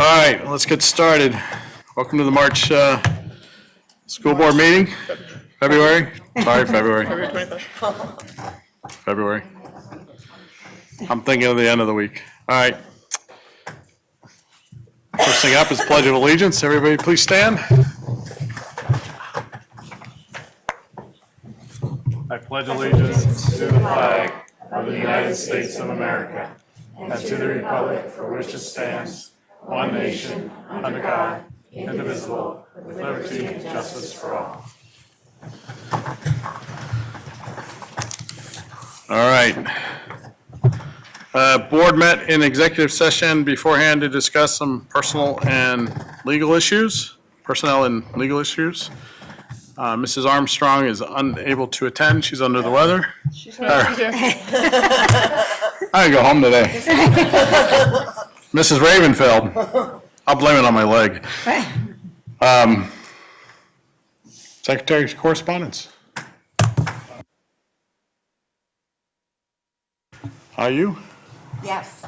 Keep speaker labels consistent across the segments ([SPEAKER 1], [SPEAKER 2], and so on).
[SPEAKER 1] right, let's get started. Welcome to the March school board meeting. February? Sorry, February. February. I'm thinking of the end of the week. All right. First thing up is Pledge of Allegiance. Everybody please stand. I pledge allegiance to the flag of the United States of America and to the republic for which it stands, one nation, under God, indivisible, with liberty and justice for all. All right. Board met in executive session beforehand to discuss some personnel and legal issues. Mrs. Armstrong is unable to attend. She's under the weather.
[SPEAKER 2] She's not here.
[SPEAKER 1] I go home today. Mrs. Ravenfeld, I'll blame it on my leg. Secretary's correspondence. Are you?
[SPEAKER 3] Yes.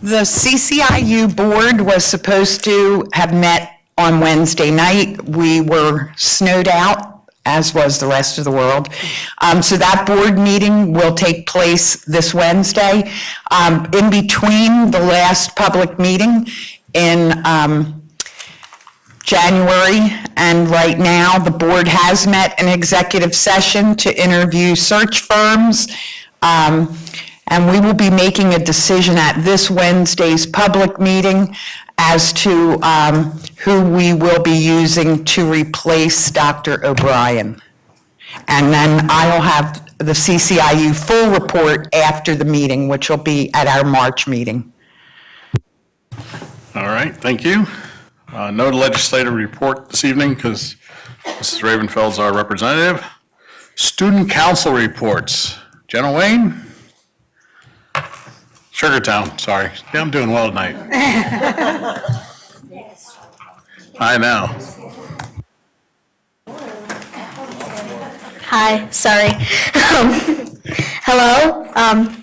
[SPEAKER 3] The CCIU board was supposed to have met on Wednesday night. We were snowed out, as was the rest of the world. So that board meeting will take place this Wednesday. In between the last public meeting in January and right now, the board has met in executive session to interview search firms. And we will be making a decision at this Wednesday's public meeting as to who we will be using to replace Dr. O'Brien. And then I will have the CCIU full report after the meeting, which will be at our March meeting.
[SPEAKER 1] All right, thank you. No legislative report this evening because Mrs. Ravenfeld's our representative. Student council reports. Jenna Wayne? Sugartown, sorry. Yeah, I'm doing well tonight. I know.
[SPEAKER 4] Hi, sorry. Hello, I'm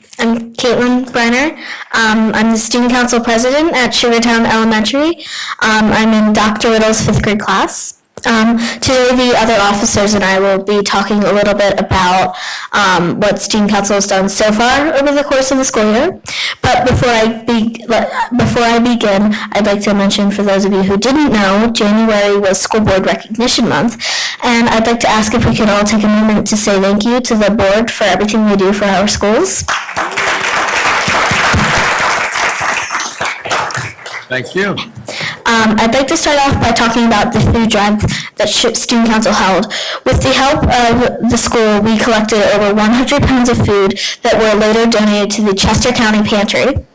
[SPEAKER 4] Caitlin Brenner. I'm the student council president at Sugartown Elementary. I'm in Dr. Riddle's 5th grade class. Today the other officers and I will be talking a little bit about what student council has done so far over the course of the school year. But before I begin, I'd like to mention, for those of you who didn't know, January was School Board Recognition Month, and I'd like to ask if we could all take a moment to say thank you to the board for everything they do for our schools.
[SPEAKER 1] Thank you.
[SPEAKER 4] I'd like to start off by talking about the food drive that Student Council held. With the help of the school, we collected over 100 pounds of food that were later donated to the Chester County Pantry.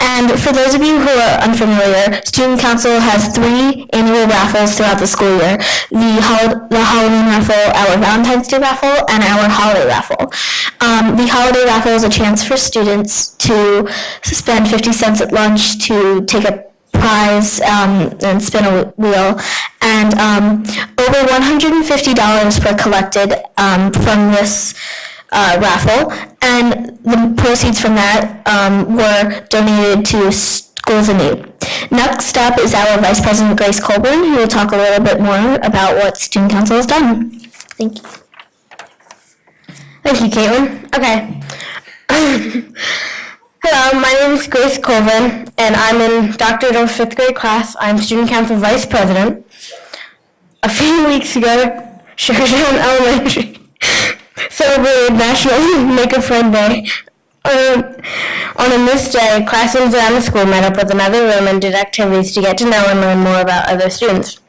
[SPEAKER 4] And for those of you who are unfamiliar, Student Council has 3 annual raffles throughout the school year. The Halloween raffle, our Valentine's Day raffle, and our holiday raffle. The holiday raffle is a chance for students to spend 50 cents at lunch to take a prize and spin a wheel, and over $150 were collected from this raffle, and the proceeds from that were donated to schools in need. Next up is our Vice President Grace Colburn, who will talk a little bit more about what Student Council has done. Thank you. Thank you, Caitlin. Okay. Hello, my name is Grace Colvin, and I'm in Dr. Riddle's 5th grade class. I'm Student Council Vice President. A few weeks ago, Sugartown Elementary celebrated National Make-A-Friend Day. On this day, classrooms around the school met up with another room and did activities to get to know and learn more about other students.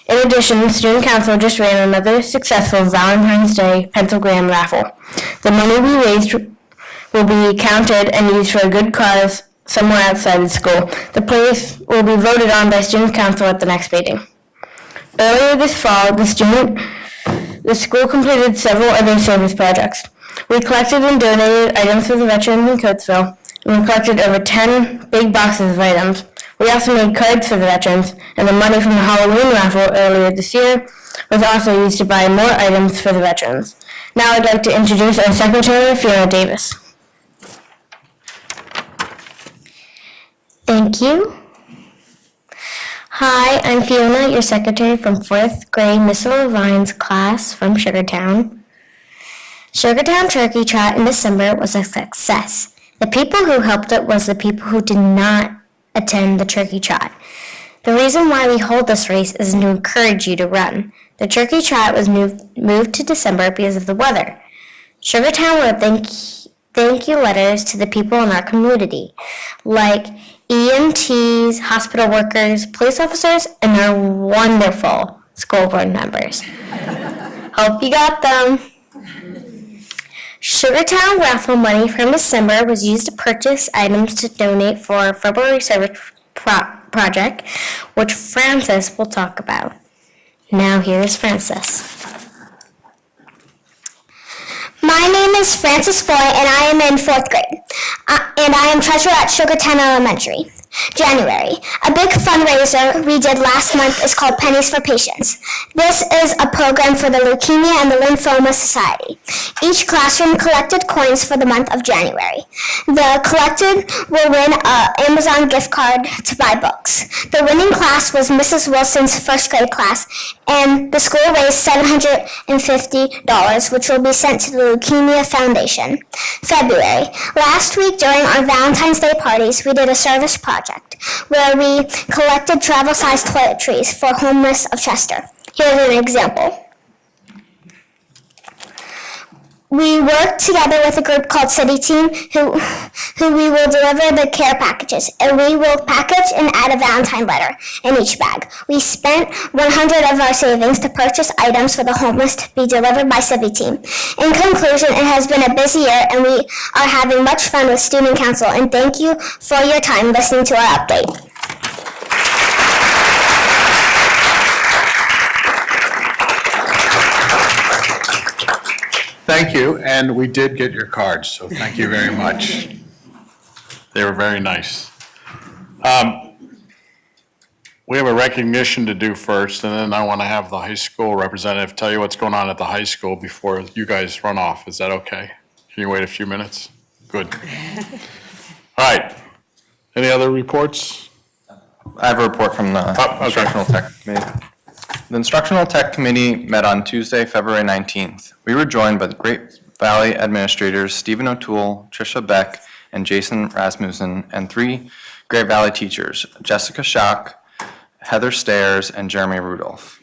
[SPEAKER 4] In addition, Student Council just ran another successful Valentine's Day pencilgram raffle. The money we raised will be counted and used for a good cause somewhere outside the school. The place will be voted on by Student Council at the next meeting. Earlier this fall, the school completed several other service projects. We collected and donated items for the veterans in Coatesville, and we collected over 10 big boxes of items. We also made cards for the veterans, and the money from the Halloween raffle earlier this year was also used to buy more items for the veterans. Now I'd like to introduce our Secretary, Fiona Davis. Thank you. Hi, I'm Fiona, your secretary from 4th grade Miss Levine's class from Sugartown. Sugartown Turkey Trot in December was a success. The people who helped it was the people who did not attend the Turkey Trot. The reason why we hold this race is to encourage you to run. The Turkey Trot was moved to December because of the weather. Sugartown wrote thank you letters to the people in our community, like EMTs, hospital workers, police officers, and our wonderful school board members. Hope you got them. Sugartown raffle money from December was used to purchase items to donate for our February service project, which Frances will talk about. Now here is Frances.
[SPEAKER 2] My name is Frances Foy, and I am in 4th grade, and I am treasurer at Sugartown Elementary. January. A big fundraiser we did last month is called Pennies for Patients. This is a program for the Leukemia and the Lymphoma Society. Each classroom collected coins for the month of January. The collected will win an Amazon gift card to buy books. The winning class was Mrs. Wilson's 1st grade class, and the school raised $750, which will be sent to the Leukemia Foundation. February. Last week during our Valentine's Day parties, we did a service project where we collected travel-sized toiletries for homeless of Chester. Here's an example. We worked together with a group called City Team who we will deliver the care packages, and we will package and add a Valentine letter in each bag. We spent $100 of our savings to purchase items for the homeless to be delivered by City Team. In conclusion, it has been a busy year, and we are having much fun with Student Council, and thank you for your time listening to our update.
[SPEAKER 1] Thank you, and we did get your cards, so thank you very much. They were very nice. We have a recognition to do first, and then I want to have the high school representative tell you what's going on at the high school before you guys run off. Is that okay? Can you wait a few minutes? Good. All right. Any other reports?
[SPEAKER 5] I have a report from the
[SPEAKER 1] okay.
[SPEAKER 5] Instructional Tech Committee. The Instructional Tech Committee met on Tuesday, February 19th. We were joined by the Great Valley administrators Stephen O'Toole, Tricia Beck, and Jason Rasmussen, and 3 Great Valley teachers, Jessica Schock, Heather Stairs, and Jeremy Rudolph.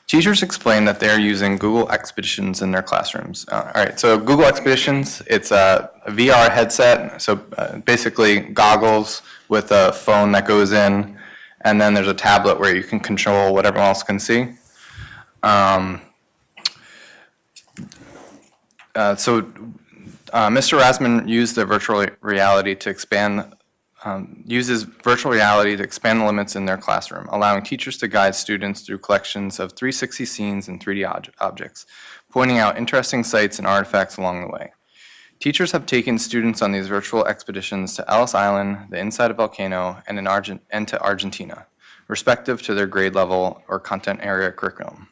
[SPEAKER 5] Teachers explained that they're using Google Expeditions in their classrooms. All right, so Google Expeditions, it's a VR headset, so basically goggles with a phone that goes in, and then there's a tablet where you can control what everyone else can see. Mr. Rasman used the virtual reality to uses virtual reality to expand the limits in their classroom, allowing teachers to guide students through collections of 360 scenes and 3D objects, pointing out interesting sights and artifacts along the way. Teachers have taken students on these virtual expeditions to Ellis Island, the inside of Volcano, and to Argentina, respective to their grade level or content area curriculum.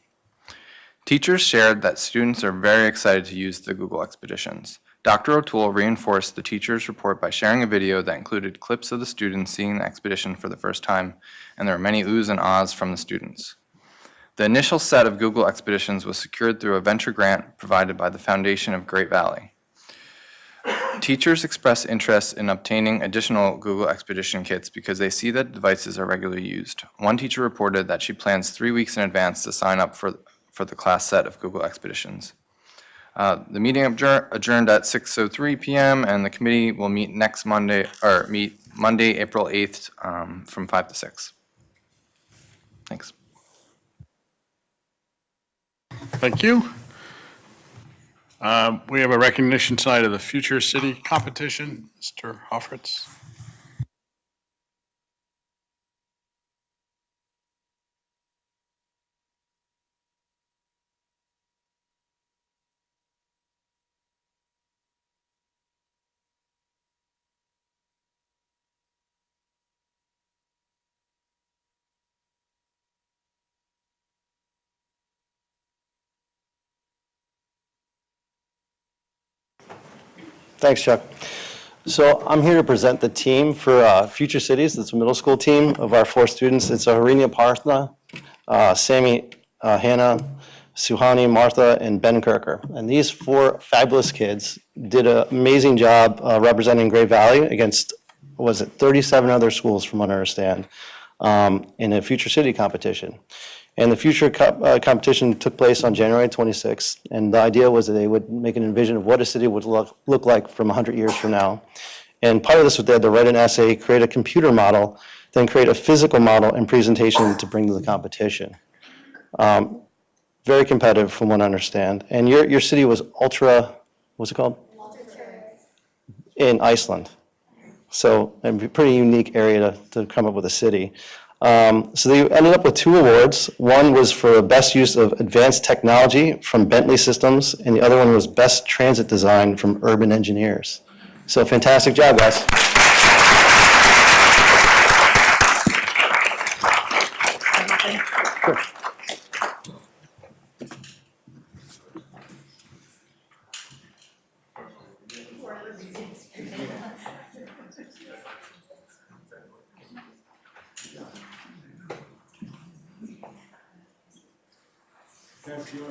[SPEAKER 5] Teachers shared that students are very excited to use the Google Expeditions. Dr. O'Toole reinforced the teacher's report by sharing a video that included clips of the students seeing the expedition for the first time, and there were many oohs and ahs from the students. The initial set of Google Expeditions was secured through a venture grant provided by the Foundation of Great Valley. Teachers expressed interest in obtaining additional Google Expedition kits because they see that devices are regularly used. One teacher reported that she plans 3 weeks in advance to sign up for the class set of Google Expeditions. The meeting adjourned at 6:03 p.m. and the committee will meet Monday, April 8th from 5 to 6. Thanks.
[SPEAKER 1] Thank you. We have a recognition tonight of the Future City competition. Mr. Hoffritz.
[SPEAKER 6] Thanks, Chuck. So I'm here to present the team for Future Cities. It's a middle school team of our 4 students. It's Harinya Parthna, Sammy, Hannah, Suhani, Martha, and Ben Kirker. And these 4 fabulous kids did an amazing job representing Great Valley against, 37 other schools from what I understand, in a Future City competition. And the Future competition took place on January 26th, and the idea was that they would make an envision of what a city would look like from 100 years from now. And part of this was they had to write an essay, create a computer model, then create a physical model and presentation to bring to the competition. Very competitive from what I understand. And your city was what's it called? In Iceland. So a pretty unique area to come up with a city. So they ended up with 2 awards. One was for Best Use of Advanced Technology from Bentley Systems, and the other one was Best Transit Design from Urban Engineers. So fantastic job, guys. Sure.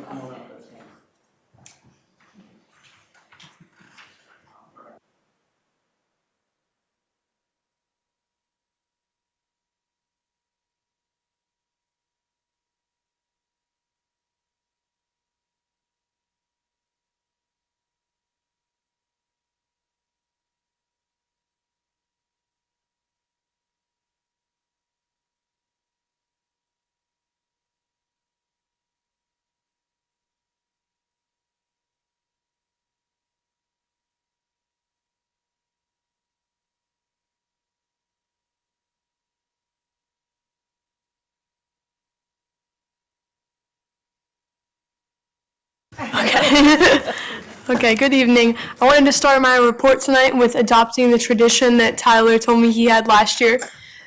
[SPEAKER 7] Okay, good evening. I wanted to start my report tonight with adopting the tradition that Tyler told me he had last year.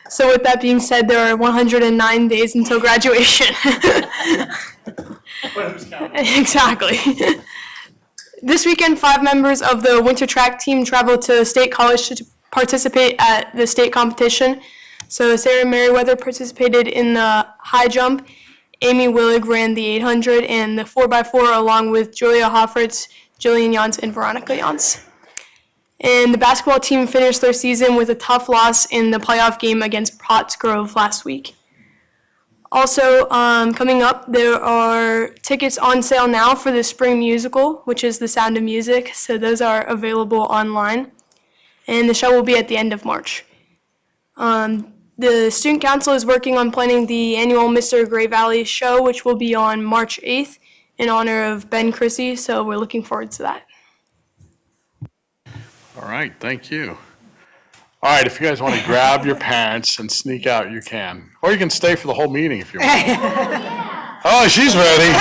[SPEAKER 7] So with that being said, there are 109 days until graduation. Exactly. This weekend, 5 members of the winter track team traveled to State College to participate at the state competition. So Sarah Merriweather participated in the high jump, Amy Willig ran the 800 and the 4x4 along with Julia Hoffertz, Jillian Jans, and Veronica Jans. And the basketball team finished their season with a tough loss in the playoff game against Potts Grove last week. Also, coming up, there are tickets on sale now for the spring musical, which is The Sound of Music, so those are available online. And the show will be at the end of March. The Student Council is working on planning the annual Mr. Great Valley show, which will be on March 8th in honor of Ben Chrissy, so we're looking forward to that.
[SPEAKER 1] All right, thank you. All right, if you guys want to grab your parents and sneak out, you can. Or you can stay for the whole meeting if you want. Oh, she's ready.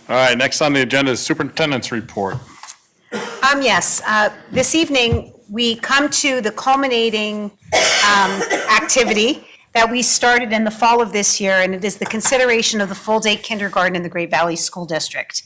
[SPEAKER 1] All right, next on the agenda is Superintendent's Report.
[SPEAKER 8] Yes, this evening, we come to the culminating activity that we started in the fall of this year, and it is the consideration of the full-day kindergarten in the Great Valley School District.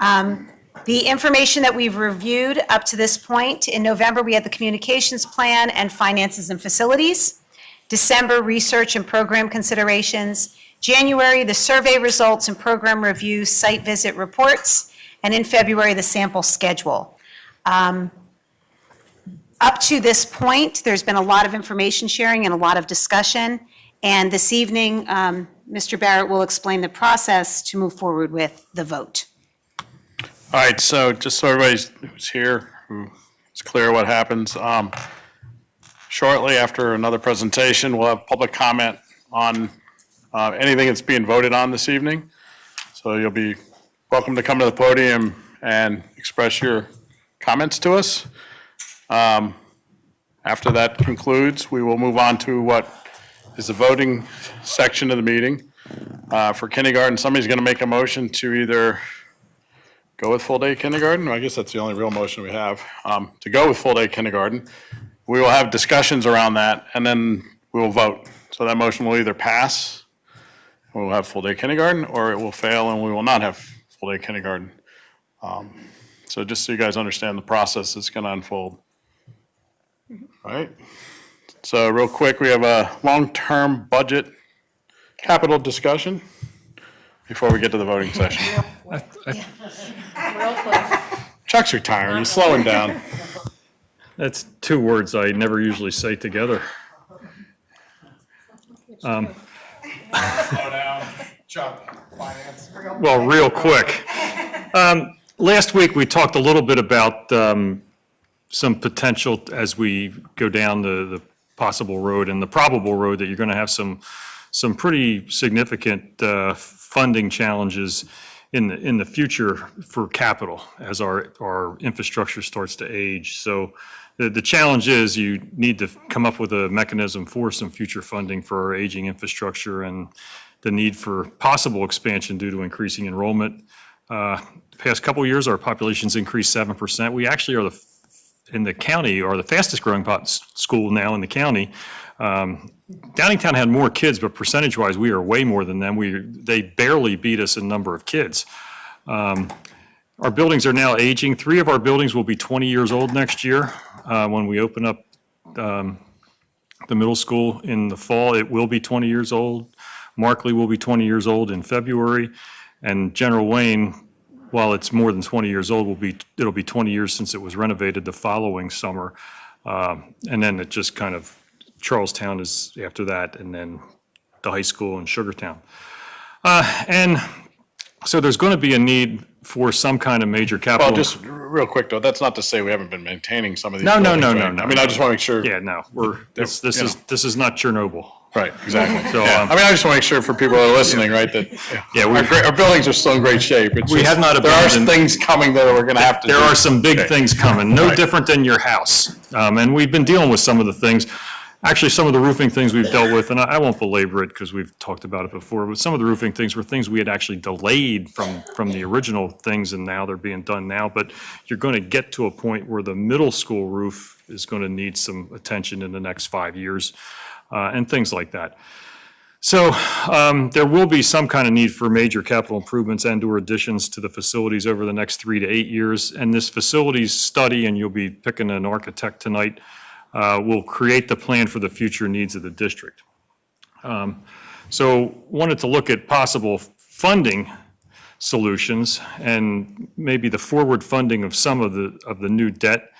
[SPEAKER 8] The information that we've reviewed up to this point, in November, we had the communications plan and finances and facilities. December, research and program considerations. January, the survey results and program review site visit reports. And in February, the sample schedule. Up to this point, there's been a lot of information sharing and a lot of discussion. And this evening, Mr. Barrett will explain the process to move forward with the vote.
[SPEAKER 1] All right, so just so everybody who's here, who's clear what happens, shortly after another presentation, we'll have public comment on anything that's being voted on this evening. So you'll be welcome to come to the podium and express your comments to us. After that concludes, we will move on to what is the voting section of the meeting. For kindergarten, somebody's going to make a motion to either go with full-day kindergarten. I guess that's the only real motion we have, to go with full-day kindergarten. We will have discussions around that, and then we will vote. So that motion will either pass, and we'll have full-day kindergarten, or it will fail and we will not have full-day kindergarten. So just so you guys understand the process that's going to unfold. All right. So real quick, we have a long-term budget capital discussion before we get to the voting session. Chuck's retiring, he's slowing down.
[SPEAKER 9] That's two words I never usually say together.
[SPEAKER 1] Slow down, Chuck, finance.
[SPEAKER 9] Well, real quick. Last week, we talked a little bit about some potential as we go down the possible road and the probable road that you're going to have some pretty significant funding challenges in the future for capital as our infrastructure starts to age. So the challenge is you need to come up with a mechanism for some future funding for our aging infrastructure and the need for possible expansion due to increasing enrollment. The past couple of years, our population's increased 7%. We actually are in the county are the fastest growing school now in the county. Downingtown had more kids, but percentage-wise, we are way more than them. They barely beat us in number of kids. Our buildings are now aging. 3 of our buildings will be 20 years old next year. When we open up the middle school in the fall, it will be 20 years old. Markley will be 20 years old in February. And General Wayne, while it's more than 20 years old, it'll be 20 years since it was renovated the following summer. And then it just kind of, Charlestown is after that, and then the high school in Sugartown. And so there's going to be a need for some kind of major capital.
[SPEAKER 1] Well, just real quick though, that's not to say we haven't been maintaining some of these.
[SPEAKER 9] No.
[SPEAKER 1] buildings, right? I mean, I just want to make sure.
[SPEAKER 9] Yeah, no, this is not Chernobyl.
[SPEAKER 1] Right, exactly.
[SPEAKER 9] So,
[SPEAKER 1] Yeah. I mean, I just want to make sure for people who are listening, right, that our buildings are still in great shape. It's
[SPEAKER 9] We
[SPEAKER 1] just-
[SPEAKER 9] have not
[SPEAKER 1] There are
[SPEAKER 9] abandoned-
[SPEAKER 1] things coming that we're going to have to do.
[SPEAKER 9] There are some big
[SPEAKER 1] Okay.
[SPEAKER 9] things coming, no
[SPEAKER 1] Right.
[SPEAKER 9] different than your house. And we've been dealing with some of the things. Actually, some of the roofing things we've dealt with, and I won't belabor it because we've talked about it before, but some of the roofing things were things we had actually delayed from the original things, and now they're being done now. But you're going to get to a point where the middle school roof is going to need some attention in the next 5 years, and things like that. So there will be some kind of need for major capital improvements and/or additions to the facilities over the next 3 to 8 years. And this facilities study, and you'll be picking an architect tonight, will create the plan for the future needs of the district. So wanted to look at possible funding solutions and maybe the forward funding of some of the new debt.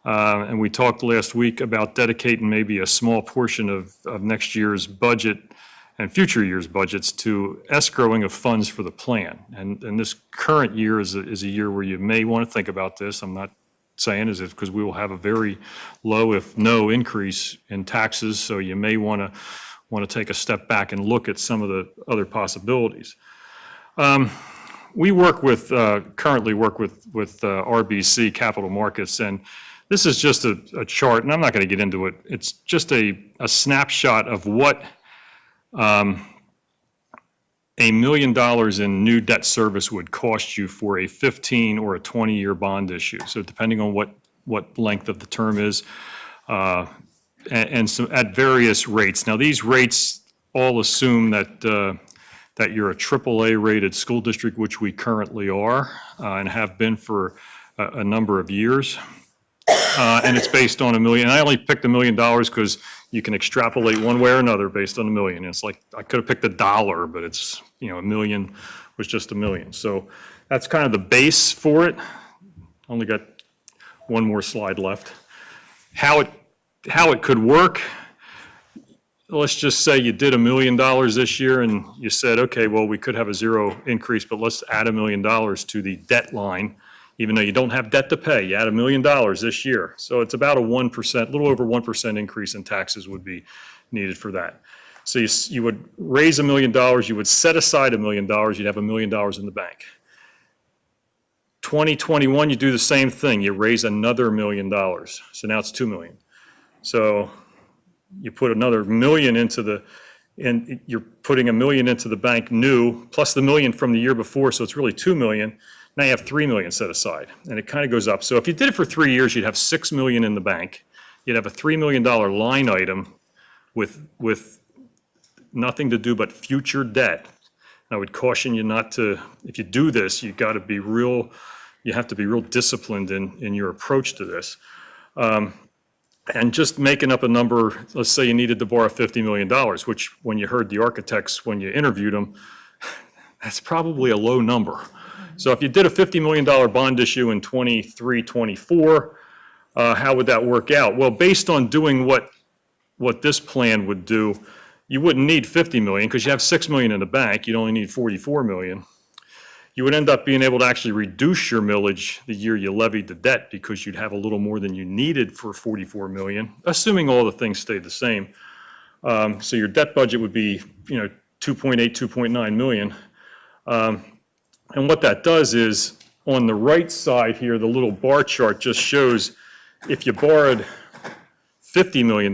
[SPEAKER 9] And we talked last week about dedicating maybe a small portion of next year's budget and future years' budgets to escrowing of funds for the plan. And this current year is a year where you may want to think about this. I'm not saying is it because we will have a very low, if no, increase in taxes. So you may want to take a step back and look at some of the other possibilities. We currently work with RBC Capital Markets, and this is just a chart, and I'm not going to get into it. It's just a snapshot of what $1 million in new debt service would cost you for a 15 or a 20-year bond issue. So depending on what length of the term is, and so at various rates. Now, these rates all assume that you're a AAA rated school district, which we currently are and have been for a number of years. And it's based on $1 million. I only picked $1 million because you can extrapolate one way or another based on $1 million. It's like I could have picked $1, but it's, $1 million was just $1 million. So that's kind of the base for it. Only got one more slide left. How it could work. Let's just say you did $1 million this year and you said, okay, well, we could have a zero increase, but let's add $1 million to the debt line. Even though you don't have debt to pay, you add $1 million this year. So it's about a 1%, a little over 1% increase in taxes would be needed for that. So you would raise $1 million, you would set aside $1 million, you'd have $1 million in the bank. 2021, you do the same thing, you raise another $1 million. So now it's $2 million. So you put another $1 million and you're putting $1 million into the bank new, plus the $1 million from the year before, so it's really $2 million. Now you have 3 million set aside, and it kind of goes up. So if you did it for 3 years, you'd have 6 million in the bank. You'd have a $3 million line item with nothing to do but future debt. I would caution you not to, if you do this, you have to be real disciplined in your approach to this. And just making up a number, let's say you needed to borrow $50 million, which when you heard the architects, when you interviewed them, that's probably a low number. So if you did a $50 million bond issue in 23, 24, how would that work out? Well, based on doing what this plan would do, you wouldn't need 50 million because you have 6 million in the bank. You'd only need 44 million. You would end up being able to actually reduce your millage the year you levied the debt because you'd have a little more than you needed for 44 million, assuming all the things stayed the same. So your debt budget would be, 2.8, 2.9 million. And what that does is, on the right side here, the little bar chart just shows if you borrowed $50 million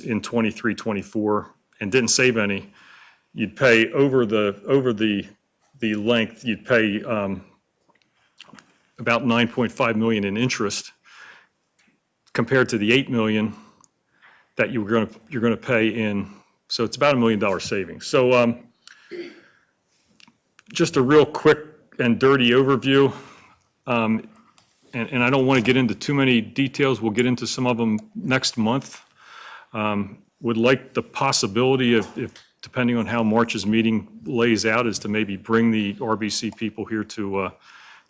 [SPEAKER 9] in 23, 24 and didn't save any, you'd pay over the length, you'd pay about 9.5 million in interest compared to the 8 million that you're going to pay in. So it's about $1 million savings. So just a real quick and dirty overview. And I don't want to get into too many details. We'll get into some of them next month. Would like the possibility of, if depending on how March's meeting lays out, is to maybe bring the RBC people here to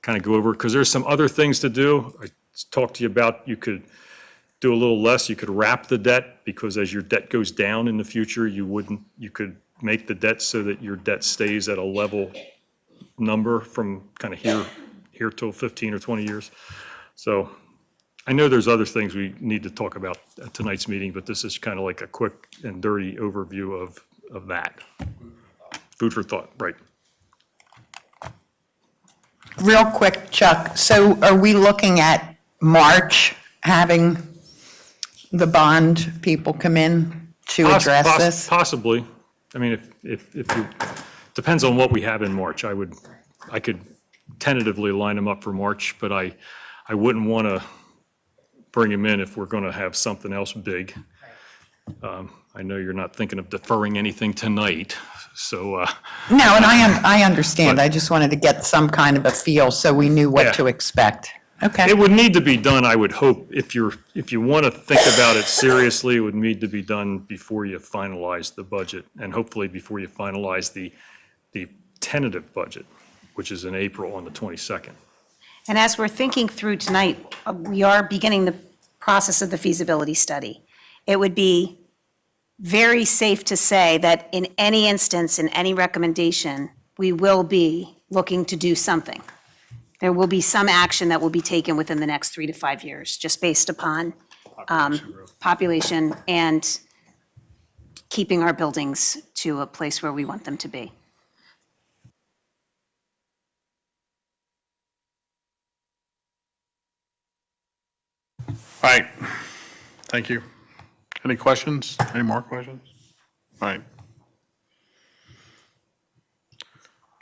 [SPEAKER 9] kind of go over, because there's some other things to do. I talked to you about, you could do a little less. You could wrap the debt, because as your debt goes down in the future, you could make the debt so that your debt stays at a level number from kind of here till 15 or 20 years. So I know there's other things we need to talk about at tonight's meeting, but this is kind of like a quick and dirty overview of that. Food for thought, right?
[SPEAKER 3] Real quick, Chuck, so are we looking at March having the bond people come in to address this?
[SPEAKER 9] Possibly. I mean, if you, depends on what we have in March. I could tentatively line them up for March, but I wouldn't want to bring them in if we're going to have something else big. I know you're not thinking of deferring anything tonight, so.
[SPEAKER 3] No, and I understand. I just wanted to get some kind of a feel so we knew what to expect. Okay.
[SPEAKER 9] It would need to be done, I would hope, if you want to think about it seriously, it would need to be done before you finalize the budget, and hopefully before you finalize the tentative budget, which is in April on the 22nd.
[SPEAKER 8] And as we're thinking through tonight, we are beginning the process of the feasibility study. It would be very safe to say that in any instance, in any recommendation, we will be looking to do something. There will be some action that will be taken within the next 3 to 5 years, just based upon population and keeping our buildings to a place where we want them to be.
[SPEAKER 1] All right, thank you. Any questions? Any more questions? All right.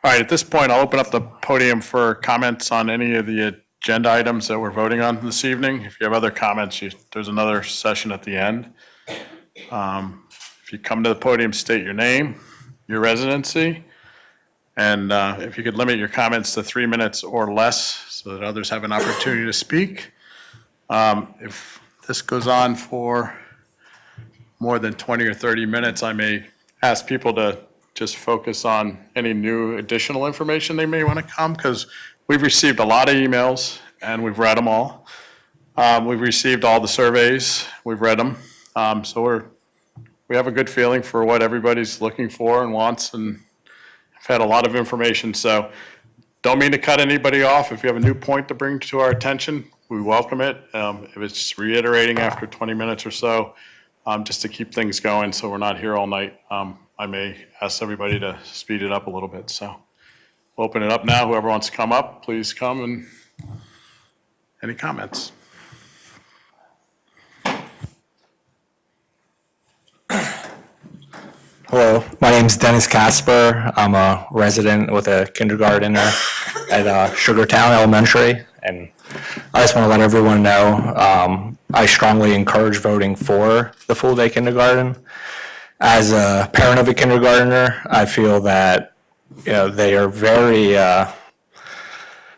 [SPEAKER 1] All right, at this point, I'll open up the podium for comments on any of the agenda items that we're voting on this evening. If you have other comments, there's another session at the end. If you come to the podium, state your name, your residency, and if you could limit your comments to 3 minutes or less so that others have an opportunity to speak. If this goes on for more than 20 or 30 minutes, I may ask people to just focus on any new additional information they may want to come, because we've received a lot of emails and we've read them all. We've received all the surveys, we've read them. So we have a good feeling for what everybody's looking for and wants, and I've had a lot of information. So don't mean to cut anybody off. If you have a new point to bring to our attention, we welcome it. If it's reiterating after 20 minutes or so, just to keep things going so we're not here all night, I may ask everybody to speed it up a little bit. So we'll open it up now. Whoever wants to come up, please come. And any comments?
[SPEAKER 10] Hello, my name is Dennis Casper. I'm a resident with a kindergartner at Sugartown Elementary, and I just want to let everyone know I strongly encourage voting for the full-day kindergarten. As a parent of a kindergartner, I feel that they are very a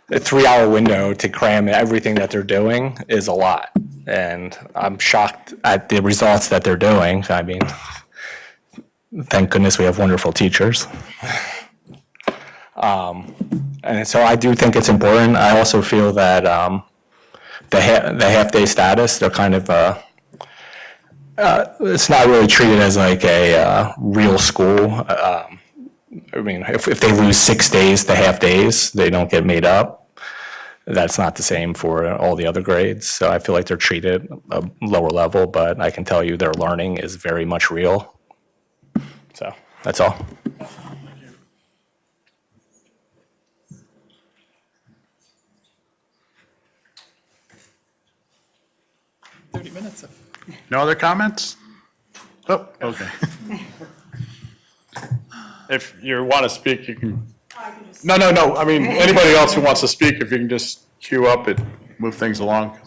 [SPEAKER 10] 3-hour window to cram everything that they're doing is a lot, and I'm shocked at the results that they're doing. I mean, thank goodness we have wonderful teachers. And so I do think it's important. I also feel that the half-day status, they're kind of, it's not really treated as like a real school. I mean, if they lose 6 days to half days, they don't get made up. That's not the same for all the other grades. So I feel like they're treated a lower level, but I can tell you their learning is very much real. So that's all.
[SPEAKER 1] 30 minutes. No other comments? Oh, okay. If you want to speak, you can. No. I mean, anybody else who wants to speak, if you can just queue up and move things along.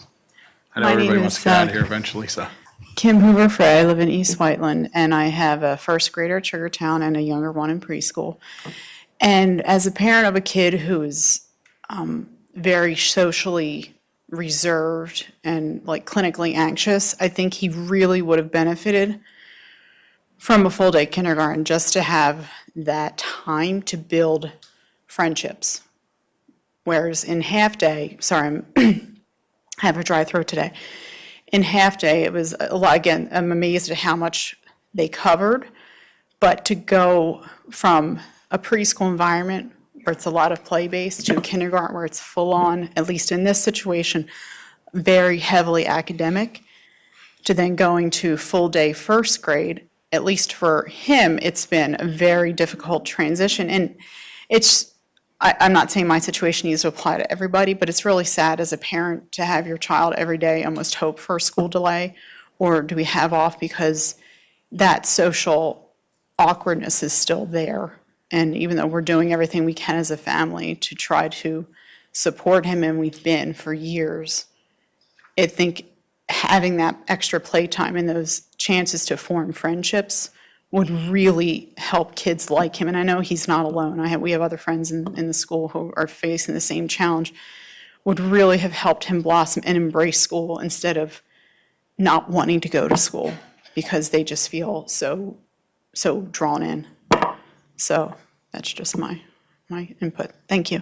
[SPEAKER 1] I know
[SPEAKER 11] My name
[SPEAKER 1] everybody wants
[SPEAKER 11] is,
[SPEAKER 1] to get out of here eventually, so.
[SPEAKER 11] Kim Hoover Frey. I live in East Whiteland, and I have a first grader at Sugartown and a younger one in preschool. And as a parent of a kid who is very socially reserved and like clinically anxious, I think he really would have benefited from a full day kindergarten just to have that time to build friendships. Whereas in half day, sorry, I have a dry throat today. In half day, it was a lot. Again, I'm amazed at how much they covered, but to go from a preschool environment where it's a lot of play-based to a kindergarten where it's full-on, at least in this situation, very heavily academic, to then going to full-day first grade, at least for him, it's been a very difficult transition. And it's, I'm not saying my situation needs to apply to everybody, but it's really sad as a parent to have your child every day almost hope for a school delay, or do we have off because that social awkwardness is still there. And even though we're doing everything we can as a family to try to support him, and we've been for years, I think having that extra playtime and those chances to form friendships would really help kids like him. And I know he's not alone. We have other friends in the school who are facing the same challenge, would really have helped him blossom and embrace school instead of not wanting to go to school because they just feel so drawn in. So that's just my input. Thank you.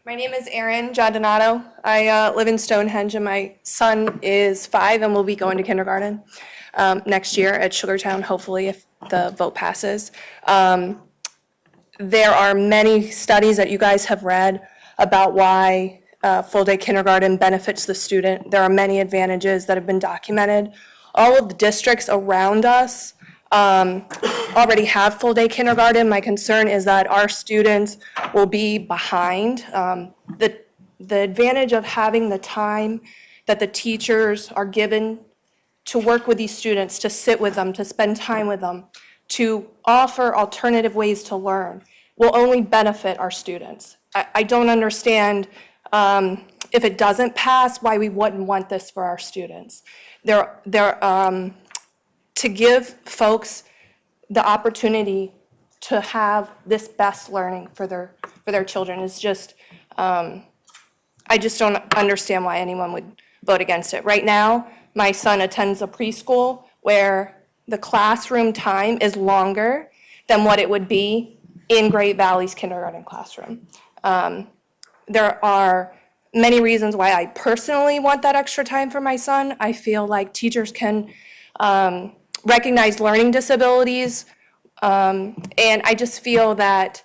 [SPEAKER 7] My name is Erin Giordanato. I live in Stonehenge, and my son is 5 and will be going to kindergarten next year at Sugartown, hopefully, if the vote passes. There are many studies that you guys have read about why full-day kindergarten benefits the student. There are many advantages that have been documented. All of the districts around us already have full-day kindergarten. My concern is that our students will be behind. The advantage of having the time that the teachers are given to work with these students, to sit with them, to spend time with them, to offer alternative ways to learn will only benefit our students. I don't understand if it doesn't pass, why we wouldn't want this for our students. To give folks the opportunity to have this best learning for their children is just, I just don't understand why anyone would vote against it. Right now, my son attends a preschool where the classroom time is longer than what it would be in Great Valley's kindergarten classroom. There are many reasons why I personally want that extra time for my son. I feel like teachers can recognize learning disabilities, and I just feel that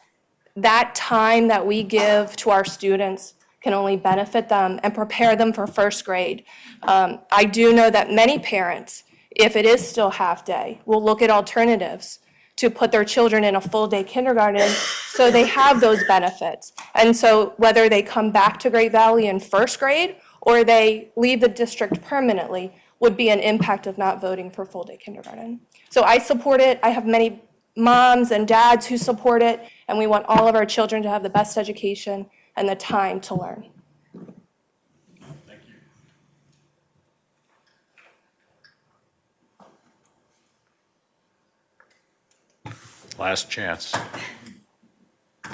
[SPEAKER 7] that time that we give to our students can only benefit them and prepare them for first grade. I do know that many parents, if it is still half day, will look at alternatives to put their children in a full day kindergarten so they have those benefits. And so whether they come back to Great Valley in first grade or they leave the district permanently, would be an impact of not voting for full-day kindergarten. So I support it. I have many moms and dads who support it, and we want all of our children to have the best education and the time to learn.
[SPEAKER 1] Last chance. All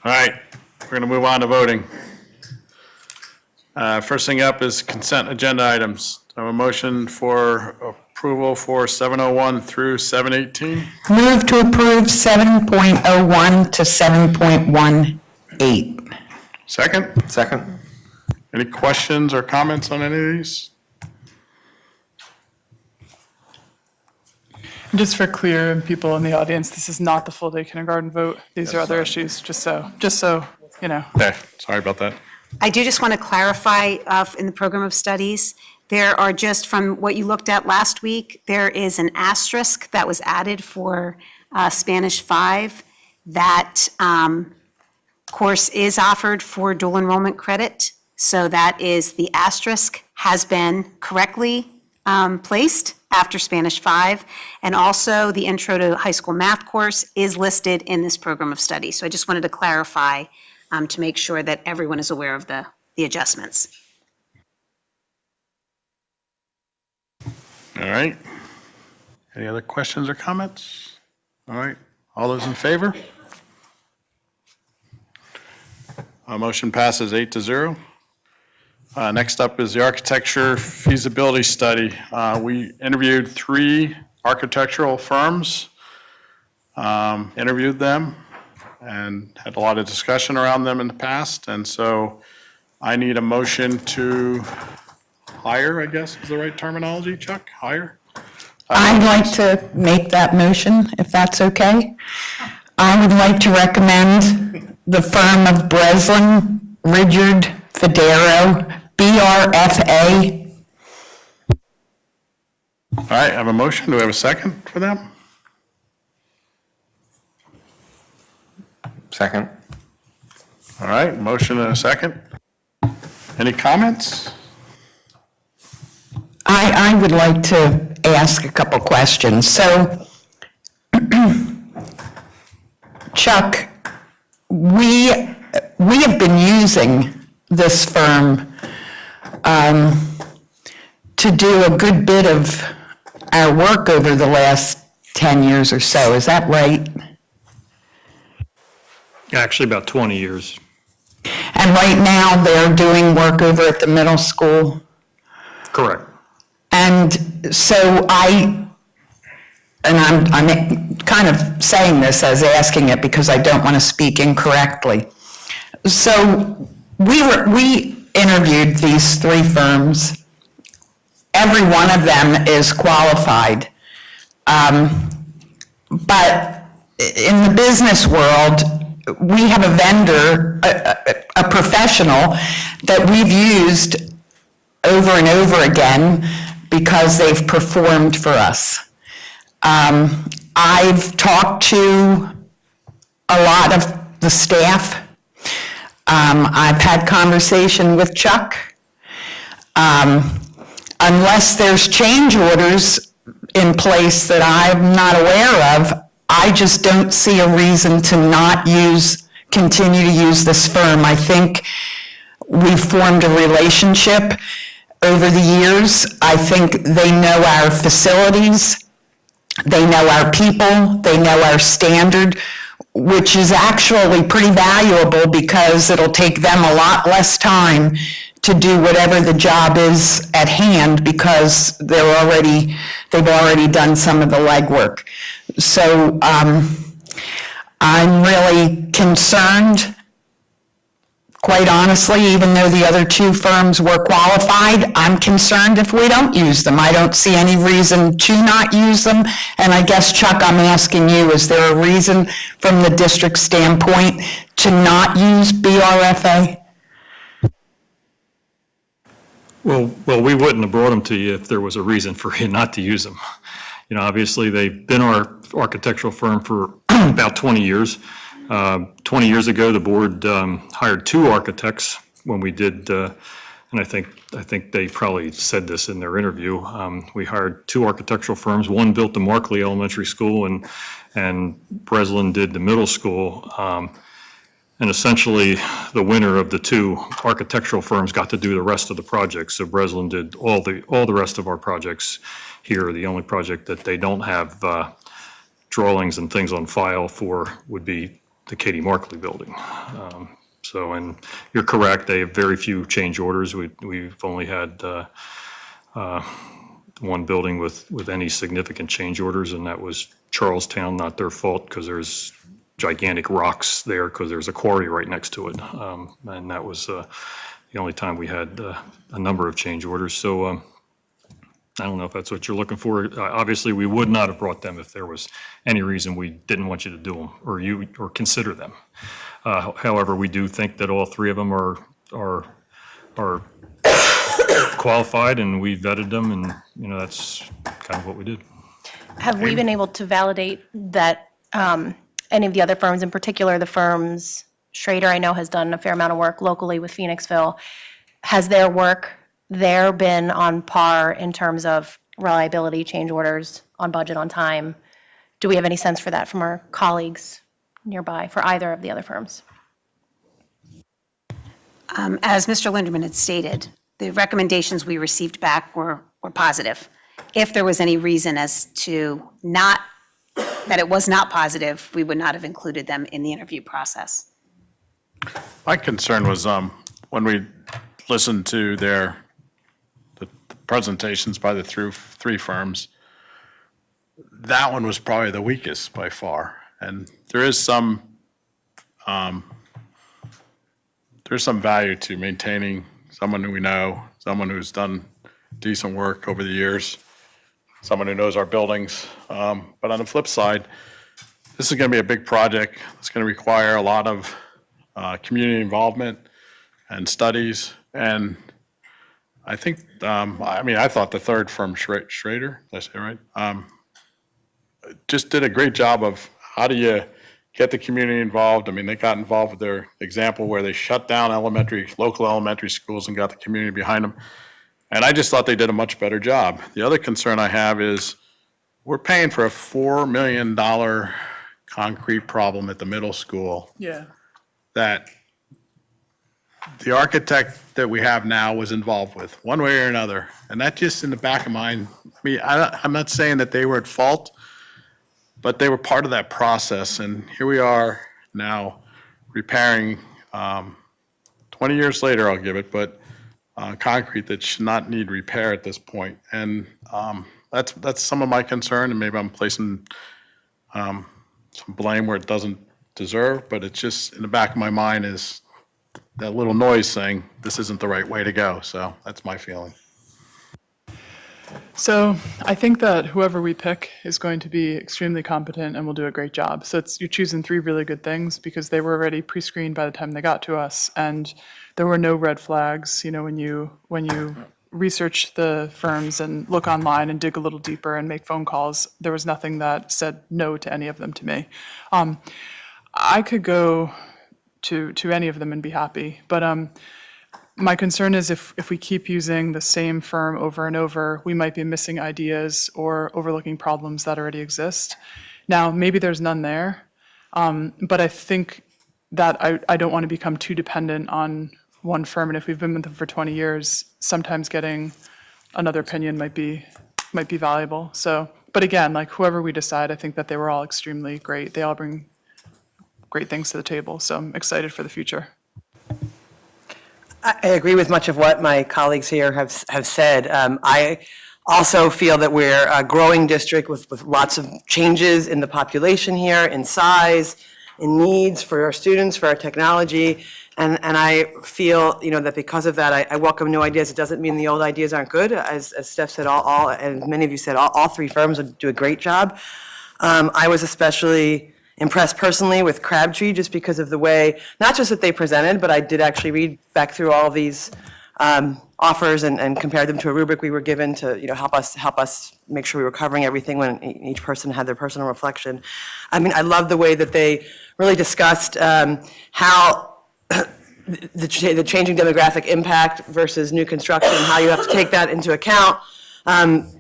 [SPEAKER 1] right, we're going to move on to voting. First thing up is consent agenda items. I have a motion for approval for 701 through 718.
[SPEAKER 3] Move to approve 7.01 to 7.18.
[SPEAKER 1] Second?
[SPEAKER 5] Second.
[SPEAKER 1] Any questions or comments on any of these?
[SPEAKER 11] Just for clear people in the audience, this is not the full-day kindergarten vote. These are other issues, just so you know.
[SPEAKER 1] Okay, sorry about that.
[SPEAKER 8] I do just want to clarify in the program of studies, there are just from what you looked at last week, there is an asterisk that was added for Spanish 5. That course is offered for dual enrollment credit. So that is the asterisk has been correctly placed after Spanish 5. And also the Intro to High School Math course is listed in this program of study. So I just wanted to clarify to make sure that everyone is aware of the adjustments.
[SPEAKER 1] All right. Any other questions or comments? All right, all those in favor? Motion passes 8-0. Next up is the architecture feasibility study. We interviewed 3 architectural firms, interviewed them, and had a lot of discussion around them in the past. And so I need a motion to hire, I guess is the right terminology, Chuck? Hire?
[SPEAKER 3] I'd like to make that motion, if that's okay. I would like to recommend the firm of Breslin, Richard, Federo, BRFA.
[SPEAKER 1] All right, I have a motion. Do we have a second for them?
[SPEAKER 5] Second.
[SPEAKER 1] All right, motion and a second. Any comments?
[SPEAKER 3] I would like to ask a couple questions. So, Chuck, we have been using this firm to do a good bit of our work over the last 10 years or so. Is that right?
[SPEAKER 9] Actually, about 20 years.
[SPEAKER 3] And right now, they're doing work over at the middle school?
[SPEAKER 9] Correct.
[SPEAKER 3] And so I'm kind of saying this as asking it because I don't want to speak incorrectly. So we interviewed these 3 firms. Every one of them is qualified. But in the business world, we have a vendor, a professional that we've used over and over again because they've performed for us. I've talked to a lot of the staff. I've had conversation with Chuck. Unless there's change orders in place that I'm not aware of, I just don't see a reason to not continue to use this firm. I think we've formed a relationship over the years. I think they know our facilities, they know our people, they know our standard, which is actually pretty valuable because it'll take them a lot less time to do whatever the job is at hand because they've already done some of the legwork. So I'm really concerned, quite honestly, even though the other 2 firms were qualified, I'm concerned if we don't use them. I don't see any reason to not use them. And I guess, Chuck, I'm asking you, is there a reason from the district standpoint to not use BRFA?
[SPEAKER 9] Well, we wouldn't have brought them to you if there was a reason for you not to use them. You know, obviously, they've been our architectural firm for about 20 years. 20 years ago, the board hired 2 architects when we did and I think they probably said this in their interview. We hired 2 architectural firms. One built the Markley Elementary School, and Breslin did the middle school. And essentially, the winner of the 2 architectural firms got to do the rest of the projects. So Breslin did all the rest of our projects here. The only project that they don't have drawings and things on file for would be the Katie Markley building. So, and you're correct, they have very few change orders. We've only had one building with any significant change orders, and that was Charlestown, not their fault, because there's gigantic rocks there because there's a quarry right next to it. And that was the only time we had a number of change orders. So I don't know if that's what you're looking for. Obviously, we would not have brought them if there was any reason we didn't want you to do them or consider them. However, we do think that all 3 of them are qualified, and we vetted them, and that's kind of what we did.
[SPEAKER 12] Have we been able to validate that any of the other firms, in particular the firms, Schrader I know has done a fair amount of work locally with Phoenixville, has their work there been on par in terms of reliability, change orders, on budget, on time? Do we have any sense for that from our colleagues nearby for either of the other firms?
[SPEAKER 8] As Mr. Linderman had stated, the recommendations we received back were positive. If there was any reason as to that it was not positive, we would not have included them in the interview process.
[SPEAKER 1] My concern was when we listened to the presentations by the 3 firms, that one was probably the weakest by far. And there's some value to maintaining someone who we know, someone who's done decent work over the years, someone who knows our buildings. But on the flip side, this is going to be a big project. It's going to require a lot of community involvement and studies. And I think, I thought the 3rd firm, Schrader, did I say it right? Just did a great job of how do you get the community involved. They got involved with their example where they shut down local elementary schools and got the community behind them. And I just thought they did a much better job. The other concern I have is we're paying for a $4 million concrete problem at the middle school.
[SPEAKER 11] Yeah.
[SPEAKER 1] That the architect that we have now was involved with, one way or another. And that just in the back of mind, I'm not saying that they were at fault, but they were part of that process. And here we are now repairing, 20 years later, I'll give it, but concrete that should not need repair at this point. And that's some of my concern, and maybe I'm placing some blame where it doesn't deserve, but it's just in the back of my mind is that little noise saying this isn't the right way to go. So that's my feeling.
[SPEAKER 13] So I think that whoever we pick is going to be extremely competent and will do a great job. So you're choosing 3 really good things because they were already pre-screened by the time they got to us, and there were no red flags. When you research the firms and look online and dig a little deeper and make phone calls, there was nothing that said no to any of them to me. I could go to any of them and be happy, but my concern is if we keep using the same firm over and over, we might be missing ideas or overlooking problems that already exist. Now, maybe there's none there, but I think that I don't want to become too dependent on one firm, and if we've been with them for 20 years, sometimes getting another opinion might be valuable. So, but again, like whoever we decide, I think that they were all extremely great. They all bring great things to the table, so I'm excited for the future.
[SPEAKER 14] I agree with much of what my colleagues here have said. I also feel that we're a growing district with lots of changes in the population here, in size, in needs for our students, for our technology, and I feel that because of that, I welcome new ideas. It doesn't mean the old ideas aren't good. As Steph said, all and many of you said, all 3 firms would do a great job. I was especially impressed personally with Crabtree just because of the way, not just that they presented, but I did actually read back through all of these offers and compare them to a rubric we were given to help us make sure we were covering everything when each person had their personal reflection. I love the way that they really discussed how the changing demographic impact versus new construction, how you have to take that into account.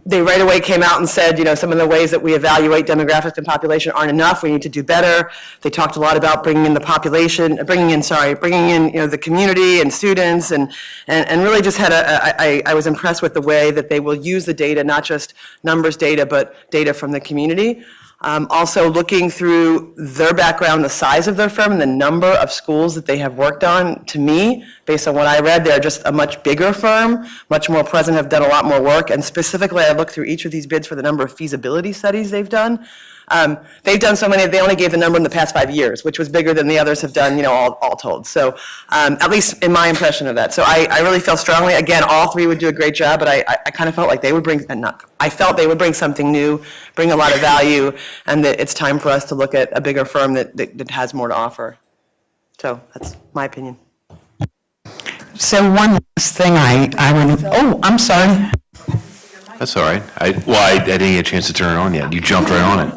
[SPEAKER 14] They right away came out and said, some of the ways that we evaluate demographics and population aren't enough. We need to do better. They talked a lot about bringing in the community and students, and really just had I was impressed with the way that they will use the data, not just numbers data, but data from the community. Also looking through their background, the size of their firm, and the number of schools that they have worked on. To me, based on what I read, they're just a much bigger firm, much more present, have done a lot more work. And specifically, I looked through each of these bids for the number of feasibility studies they've done. They've done so many, they only gave the number in the past 5 years, which was bigger than the others have done, all told. So at least in my impression of that. So I really felt strongly, again, all three would do a great job, but I kind of felt like they would bring, I felt they would bring something new, bring a lot of value, and that it's time for us to look at a bigger firm that has more to offer. So that's my opinion.
[SPEAKER 3] So one last thing I'm sorry.
[SPEAKER 15] That's all right. I didn't get a chance to turn it on yet. You jumped right on it.